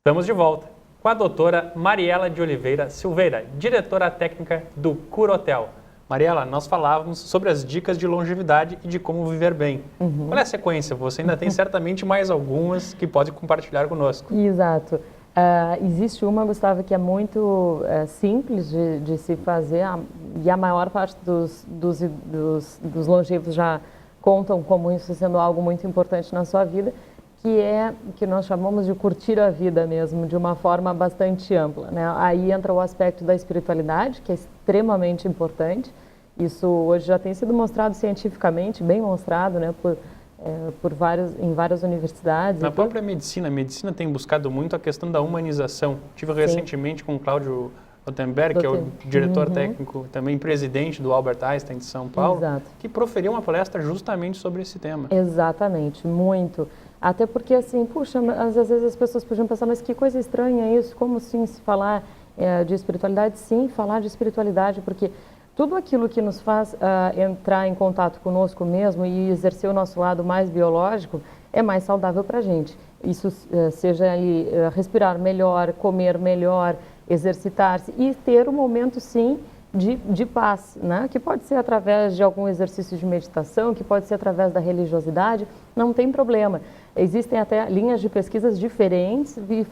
Estamos de volta com a doutora Mariela de Oliveira Silveira, diretora técnica do Curotel. Mariela, nós falávamos sobre as dicas de longevidade e de como viver bem. Qual é a sequência? Você ainda tem certamente mais algumas que pode compartilhar conosco. Exato. Existe uma, Gustavo, que é muito simples de se fazer e a maior parte dos longevos já contam como isso sendo algo muito importante na sua vida, que nós chamamos de curtir a vida mesmo, de uma forma bastante ampla, né? Aí entra o aspecto da espiritualidade, que é extremamente importante. Isso hoje já tem sido mostrado cientificamente, bem mostrado, né, em várias universidades. Na própria medicina, a medicina tem buscado muito a questão da humanização. Tive recentemente com o Cláudio Rotenberg, que é o diretor técnico, também presidente do Albert Einstein de São Paulo, que proferiu uma palestra justamente sobre esse tema. Exatamente, muito. Até porque, assim, puxa, às vezes as pessoas podiam pensar, mas que coisa estranha isso, como sim se falar de espiritualidade? Sim, falar de espiritualidade, porque tudo aquilo que nos faz entrar em contato conosco mesmo e exercer o nosso lado mais biológico é mais saudável para a gente. Isso seja ali, respirar melhor, comer melhor, exercitar-se e ter um momento, sim, de paz, né? Que pode ser através de algum exercício de meditação, que pode ser através da religiosidade, não tem problema. Existem até linhas de pesquisas diferentes e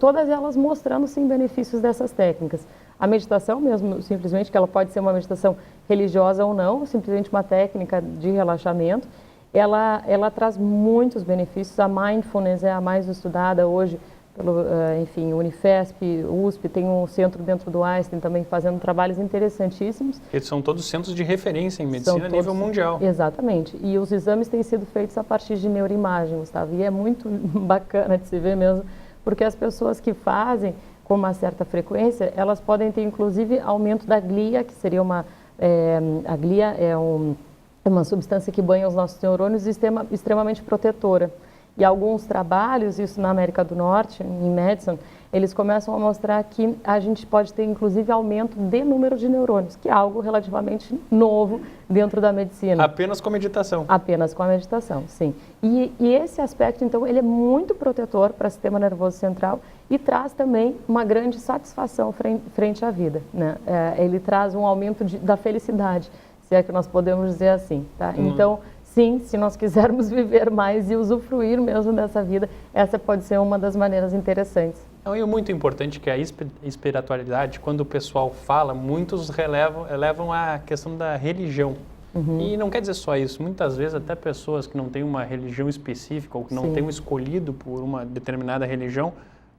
todas elas mostrando, sim, benefícios dessas técnicas. A meditação mesmo, simplesmente, que ela pode ser uma meditação religiosa ou não, simplesmente uma técnica de relaxamento, ela traz muitos benefícios. A mindfulness é a mais estudada hoje pelo, enfim, Unifesp, USP, tem um centro dentro do Einstein também fazendo trabalhos interessantíssimos. Eles são todos centros de referência em medicina a nível mundial. Exatamente. E os exames têm sido feitos a partir de neuroimagem, Gustavo. E é muito bacana de se ver mesmo, porque as pessoas que fazem com uma certa frequência, elas podem ter inclusive aumento da glia, que seria a glia é uma substância que banha os nossos neurônios e extremamente protetora. E alguns trabalhos, isso na América do Norte, em Madison, eles começam a mostrar que a gente pode ter, inclusive, aumento de número de neurônios, que é algo relativamente novo dentro da medicina. Apenas com a meditação? Apenas com a meditação, sim. E esse aspecto, então, ele é muito protetor para o sistema nervoso central e traz também uma grande satisfação frente à vida, né? Ele traz um aumento da felicidade, se é que nós podemos dizer assim, tá? Então, sim, se nós quisermos viver mais e usufruir mesmo dessa vida, essa pode ser uma das maneiras interessantes. E o muito importante que a espiritualidade, quando o pessoal fala, muitos elevam a questão da religião. E não quer dizer só isso, muitas vezes até pessoas que não têm uma religião específica ou que não têm escolhido por uma determinada religião,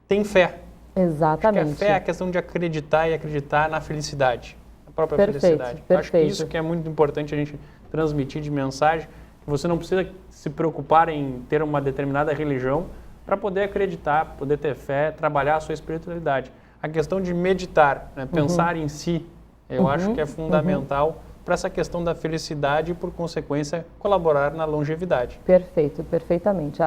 têm fé. Exatamente. Acho que a fé é a questão de acreditar e acreditar na felicidade, a própria felicidade. Acho que isso que é muito importante a gente transmitir de mensagem. Você não precisa se preocupar em ter uma determinada religião para poder acreditar, poder ter fé, trabalhar a sua espiritualidade. A questão de meditar, né, pensar em si, eu acho que é fundamental para essa questão da felicidade e, por consequência, colaborar na longevidade. Perfeito, perfeitamente.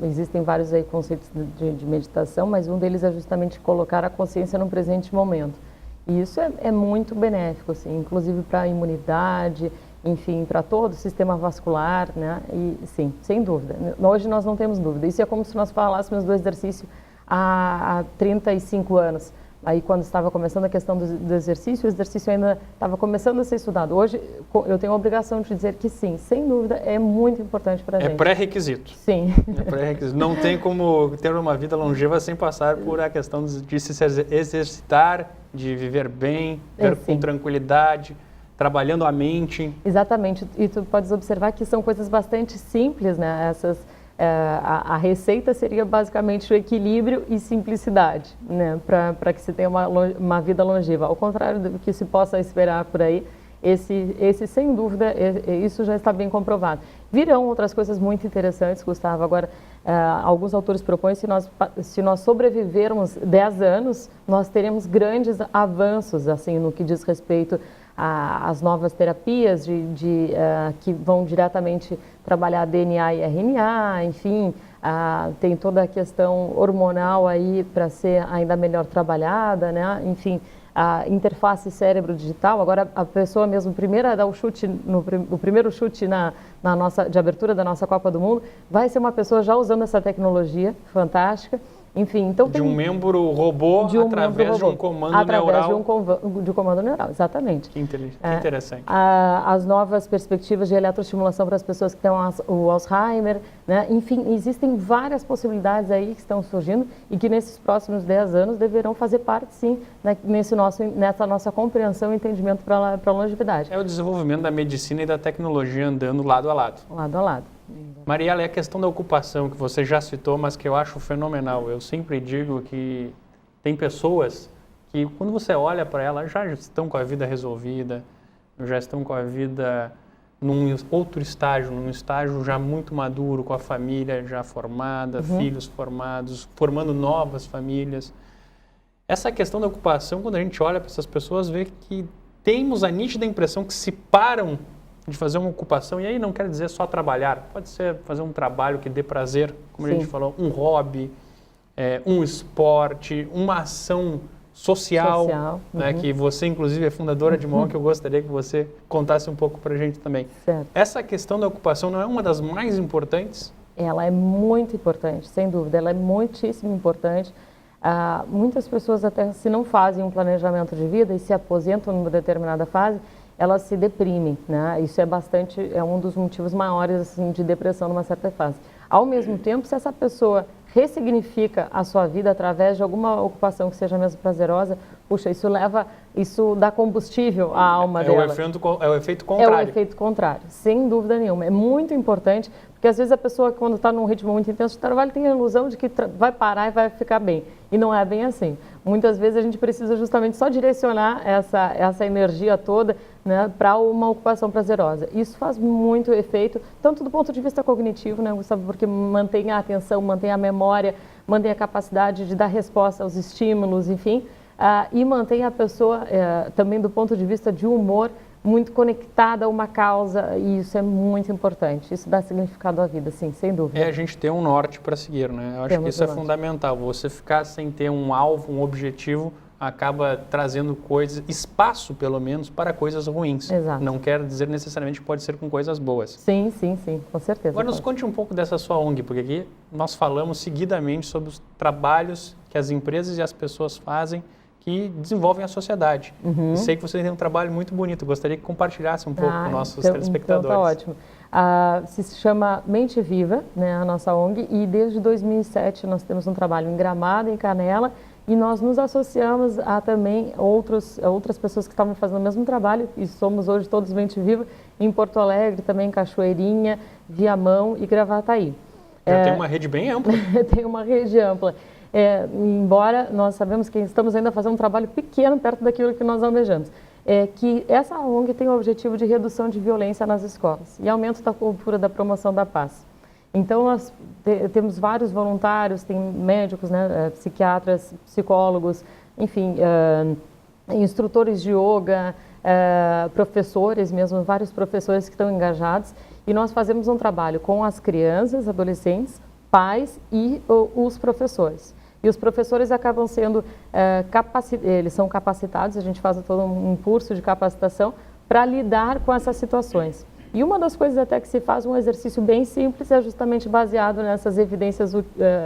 Existem vários aí conceitos de meditação, mas um deles é justamente colocar a consciência no presente momento. E isso é muito benéfico, assim, inclusive para a imunidade, enfim, para todo o sistema vascular, né? E sim, sem dúvida. Hoje nós não temos dúvida. Isso é como se nós falássemos do exercício há 35 anos. Aí, quando estava começando a questão do exercício, o exercício ainda estava começando a ser estudado. Hoje, eu tenho a obrigação de dizer que sim, sem dúvida, é muito importante para a gente. É pré-requisito. Sim. É pré-requisito. Não tem como ter uma vida longeva sem passar por a questão de se exercitar, de viver bem, viver com tranquilidade, trabalhando a mente. Exatamente. E tu podes observar que são coisas bastante simples, né? A receita seria basicamente o equilíbrio e simplicidade, né? Para que se tenha uma vida longeva. Ao contrário do que se possa esperar por aí, esse sem dúvida, isso já está bem comprovado. Virão outras coisas muito interessantes, Gustavo. Agora, alguns autores propõem que se nós sobrevivermos 10 anos, nós teremos grandes avanços, assim, no que diz respeito às novas terapias que vão diretamente trabalhar DNA e RNA, enfim, tem toda a questão hormonal aí para ser ainda melhor trabalhada, né? Enfim, a interface cérebro-digital. Agora, a pessoa mesmo, primeira a dar o primeiro chute de abertura da nossa Copa do Mundo, vai ser uma pessoa já usando essa tecnologia fantástica. Enfim, então de um membro robô através de um comando neural. De um comando neural, exatamente. Que interessante. As novas perspectivas de eletroestimulação para as pessoas que têm o Alzheimer, né? Enfim, existem várias possibilidades aí que estão surgindo e que nesses próximos 10 anos deverão fazer parte, sim, né, nessa nossa compreensão e entendimento para a longevidade. É o desenvolvimento da medicina e da tecnologia andando lado a lado. Lado a lado. Mariela, é a questão da ocupação que você já citou, mas que eu acho fenomenal. Eu sempre digo que tem pessoas que, quando você olha para elas, já estão com a vida resolvida, já estão com a vida num outro estágio, num estágio já muito maduro, com a família já formada, filhos formados, formando novas famílias. Essa questão da ocupação, quando a gente olha para essas pessoas, vê que temos a nítida impressão que se param de fazer uma ocupação, e aí não quer dizer só trabalhar, pode ser fazer um trabalho que dê prazer, como a gente falou, um hobby, um esporte, uma ação social. Né, que você inclusive é fundadora de uma ONG, que eu gostaria que você contasse um pouco para a gente também. Certo. Essa questão da ocupação não é uma das mais importantes? Ela é muito importante, sem dúvida, ela é muitíssimo importante. Muitas pessoas até se não fazem um planejamento de vida e se aposentam numa determinada fase, elas se deprimem, né? Isso é um dos motivos maiores assim, de depressão numa certa fase. Ao mesmo tempo, se essa pessoa ressignifica a sua vida através de alguma ocupação que seja mesmo prazerosa, puxa, isso dá combustível à alma dela. É o efeito contrário. É o efeito contrário, sem dúvida nenhuma. É muito importante, porque às vezes a pessoa, quando está num ritmo muito intenso de trabalho, tem a ilusão de que vai parar e vai ficar bem. E não é bem assim. Muitas vezes a gente precisa justamente só direcionar essa energia toda, né, para uma ocupação prazerosa. Isso faz muito efeito, tanto do ponto de vista cognitivo, né, Gustavo, porque mantém a atenção, mantém a memória, mantém a capacidade de dar resposta aos estímulos, enfim, e mantém a pessoa também do ponto de vista de humor muito conectada a uma causa, e isso é muito importante. Isso dá significado à vida, sim, sem dúvida. A gente ter um norte para seguir, né? Eu acho que isso é fundamental. Você ficar sem ter um alvo, um objetivo, acaba trazendo espaço pelo menos, para coisas ruins. Exato. Não quer dizer necessariamente que pode ser com coisas boas. Sim, com certeza. Agora nos conte um pouco dessa sua ONG, porque aqui nós falamos seguidamente sobre os trabalhos que as empresas e as pessoas fazem que desenvolvem a sociedade. E sei que você tem um trabalho muito bonito. Gostaria que compartilhasse um pouco com nossos telespectadores. Então tá ótimo. Se chama Mente Viva, né, a nossa ONG, e desde 2007 nós temos um trabalho em Gramado, em Canela, e nós nos associamos a também outras pessoas que estavam fazendo o mesmo trabalho, e somos hoje todos Mente Viva, em Porto Alegre, também em Cachoeirinha, Viamão e Gravataí. Tem uma rede bem ampla. Tem uma rede ampla. Embora nós sabemos que estamos ainda fazendo um trabalho pequeno perto daquilo que nós almejamos, que essa ONG tem o objetivo de redução de violência nas escolas e aumento da cultura da promoção da paz. Então, nós temos vários voluntários, tem médicos, né, psiquiatras, psicólogos, enfim, instrutores de yoga, professores mesmo, vários professores que estão engajados, e nós fazemos um trabalho com as crianças, adolescentes, pais e os professores. E os professores acabam sendo eles são capacitados, a gente faz todo um curso de capacitação para lidar com essas situações. E uma das coisas até que se faz, um exercício bem simples, é justamente baseado nessas evidências,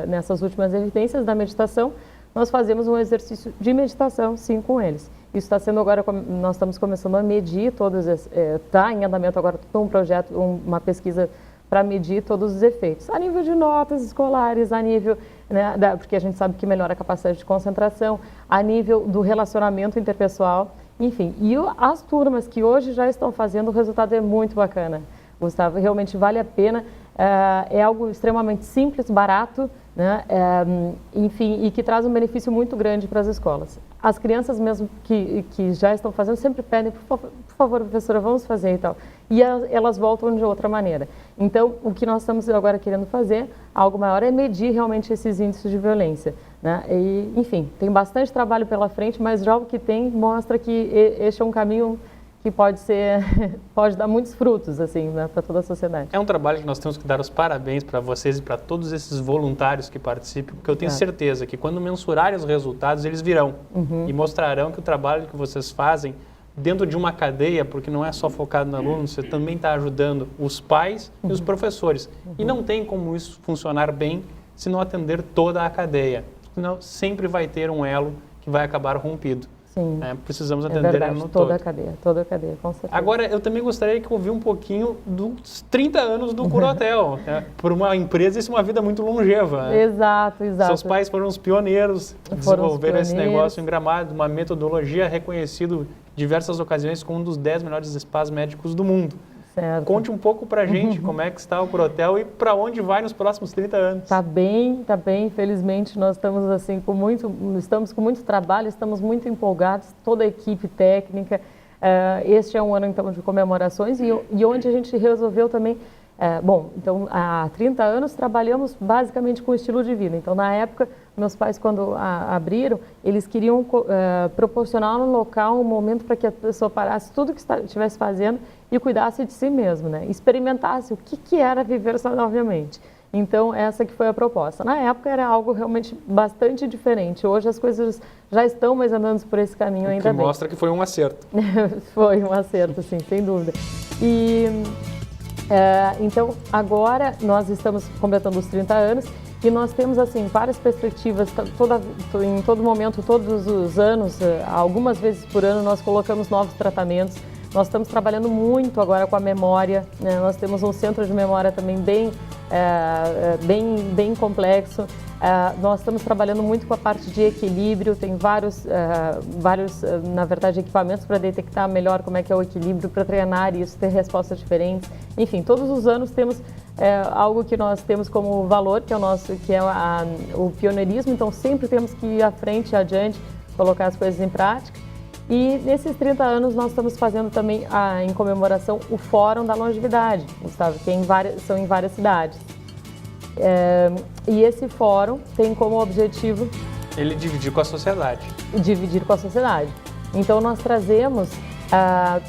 nessas últimas evidências da meditação. Nós fazemos um exercício de meditação, sim, com eles. Isso está sendo agora, nós estamos começando a medir todos, está em andamento agora um projeto, uma pesquisa para medir todos os efeitos, a nível de notas escolares, a nível, né, porque a gente sabe que melhora a capacidade de concentração, a nível do relacionamento interpessoal, enfim. E as turmas que hoje já estão fazendo, o resultado é muito bacana, Gustavo, realmente vale a pena, é algo extremamente simples, barato, né, enfim, e que traz um benefício muito grande para as escolas. As crianças mesmo que já estão fazendo sempre pedem, por favor, professora, vamos fazer e tal. E elas voltam de outra maneira. Então, o que nós estamos agora querendo fazer, algo maior, é medir realmente esses índices de violência, né? E, enfim, tem bastante trabalho pela frente, mas já o que tem mostra que este é um caminho que pode dar muitos frutos, assim, né, para toda a sociedade. É um trabalho que nós temos que dar os parabéns para vocês e para todos esses voluntários que participam, porque eu tenho certeza que quando mensurarem os resultados, eles virão e mostrarão que o trabalho que vocês fazem dentro de uma cadeia, porque não é só focado no aluno, você também está ajudando os pais e os professores. E não tem como isso funcionar bem se não atender toda a cadeia. Senão sempre vai ter um elo que vai acabar rompido. Sim. Precisamos atender ele no toda todo. Toda a cadeia, com certeza. Agora, eu também gostaria de ouvir um pouquinho dos 30 anos do Curatel. Por uma empresa, isso é uma vida muito longeva. Né? Exato. Seus pais foram os pioneiros que desenvolveram esse negócio em Gramado, uma metodologia reconhecida em diversas ocasiões como um dos 10 melhores spas médicos do mundo. Certo. Conte um pouco pra gente como é que está o Curatel e para onde vai nos próximos 30 anos. Tá bem. Felizmente nós estamos assim estamos com muito trabalho, estamos muito empolgados, toda a equipe técnica. Este é um ano então de comemorações e onde a gente resolveu também. Então há 30 anos trabalhamos basicamente com o estilo de vida. Então na época meus pais quando abriram, eles queriam proporcionar no local um momento para que a pessoa parasse tudo que estivesse fazendo e cuidasse de si mesmo, né? Experimentasse o que era viver saudavelmente. Então, essa que foi a proposta. Na época era algo realmente bastante diferente. Hoje as coisas já estão mais andando por esse caminho ainda bem. Que mostra que foi um acerto. Foi um acerto, sim, sem dúvida. Então, agora nós estamos completando os 30 anos e nós temos, assim, várias perspectivas. Em todo momento, todos os anos, algumas vezes por ano, nós colocamos novos tratamentos. Nós estamos trabalhando muito agora com a memória, né? Nós temos um centro de memória também bem complexo. Nós estamos trabalhando muito com a parte de equilíbrio, tem vários na verdade, equipamentos para detectar melhor como é que é o equilíbrio, para treinar isso, ter respostas diferentes. Enfim, todos os anos temos algo que nós temos como valor, que é o pioneirismo, então sempre temos que ir à frente, adiante, colocar as coisas em prática. E nesses 30 anos nós estamos fazendo também, em comemoração, o Fórum da Longevidade, Gustavo, que são em várias cidades. E esse fórum tem como objetivo... Ele dividir com a sociedade. Dividir com a sociedade. Então nós trazemos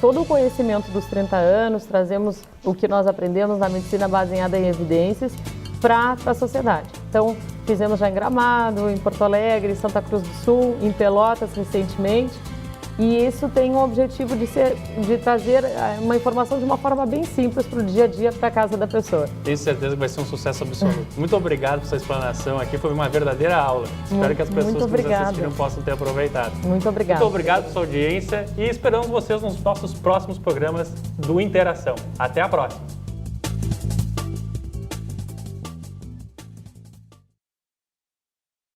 todo o conhecimento dos 30 anos, trazemos o que nós aprendemos na medicina baseada em evidências para a sociedade. Então fizemos já em Gramado, em Porto Alegre, Santa Cruz do Sul, em Pelotas recentemente. E isso tem o objetivo de trazer uma informação de uma forma bem simples para o dia a dia, para a casa da pessoa. Tenho certeza que vai ser um sucesso absoluto. Muito obrigado por sua explanação aqui, foi uma verdadeira aula. Espero que as pessoas que nos assistiram possam ter aproveitado. Muito obrigado. Muito obrigado pela sua audiência e esperamos vocês nos nossos próximos programas do Interação. Até a próxima!